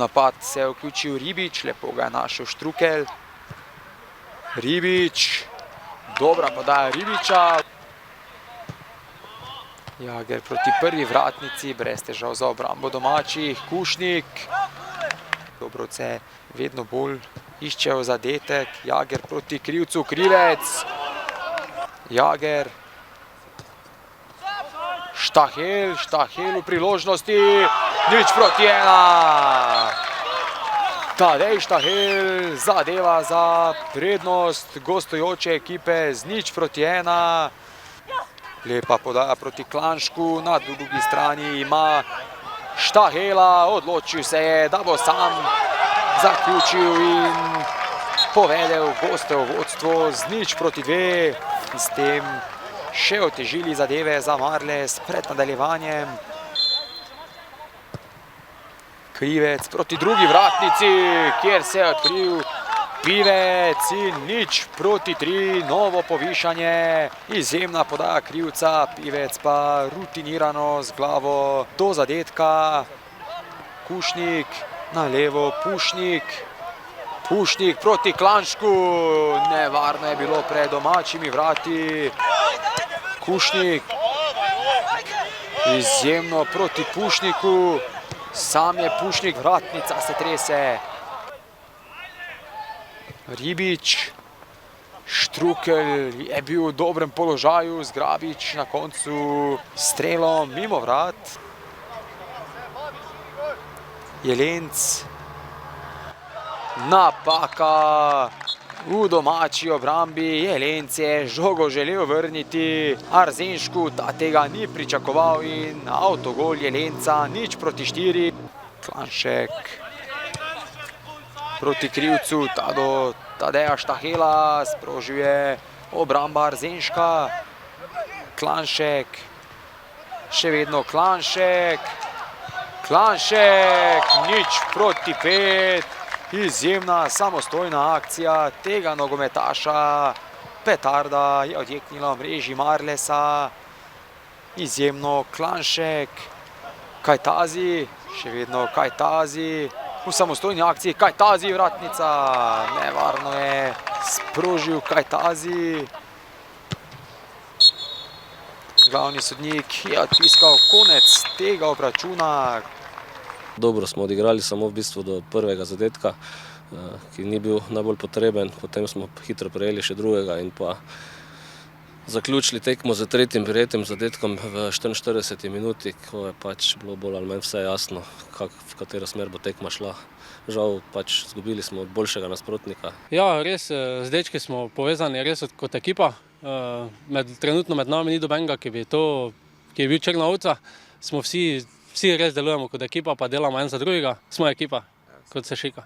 napad se je vključil Ribič, lepo ga je našel Štrukelj. Ribič, dobra podaja Ribiča. Jager proti prvi vratnici, brez težav za obrambo domačih. Kušnik. Dobrovce vedno bolj iščejo zadetek. Jager proti krivcu, Krivec. Jager. Štahel, Štahel v priložnosti. 0:1. Tadej Štahel zadeva za prednost gostujoče ekipe z 0:1. Lepa podaja proti Klanšku, na drugi strani ima Štahela, odločil se je, da bo sam zaključil in povedel gostev vodstvo z 0:2 in s tem še otežili zadeve za Marles pred nadaljevanjem. Krivec proti drugi vratnici, kjer se je odkril Pivec in 0:3, novo povišanje. Izjemna podaja Krivca, Pivec pa rutinirano z glavo do zadetka. Kušnik na levo, Pušnik. Pušnik proti Klanšku, nevarno je bilo pred domačimi vrati. Kušnik, izjemno proti Pušniku, sam je Pušnik, vratnica se trese. Ribič, Štrukelj je bil v dobrem položaju, Zgrabič na koncu strelom mimo vrat. Jelenc, napaka v domači obrambi, Jelenc je žogo želel vrniti Arzenšku, ta tega ni pričakoval in avtogol Jelenca, 0:4. Klanšek proti Krivcu, ta do Tadeja Štahela, sprožil je obramba Arzenška. Klanšek, še vedno Klanšek. Klanšek, 0:5. Izjemna samostojna akcija tega nogometaša. Petarda je odjeknila v mreži Marlesa. Izjemno Klanšek. Kajtazi, še vedno Kajtazi. V samostojni akciji Kajtazi, vratnica. Nevarno je sprožil Kajtazi. Glavni sodnik je odpiskal konec tega obračuna. Dobro smo odigrali samo v bistvu do prvega zadetka, ki ni bil najbolj potreben. Potem smo hitro prejeli še drugega in pa zaključili tekmo z tretjim prijetim zadetkom v 44 minuti, ko je pač bilo bolj ali manj vse jasno, v katero smer bo tekma šla. Žal pač izgubili smo od boljšega nasprotnika. Ja, res, z dečki smo povezani res kot ekipa. Trenutno med nami ni nobenega, ki je bil črna ovca. Vsi res delujemo kot ekipa, pa delamo en za drugega. Smo ekipa, kot se šika.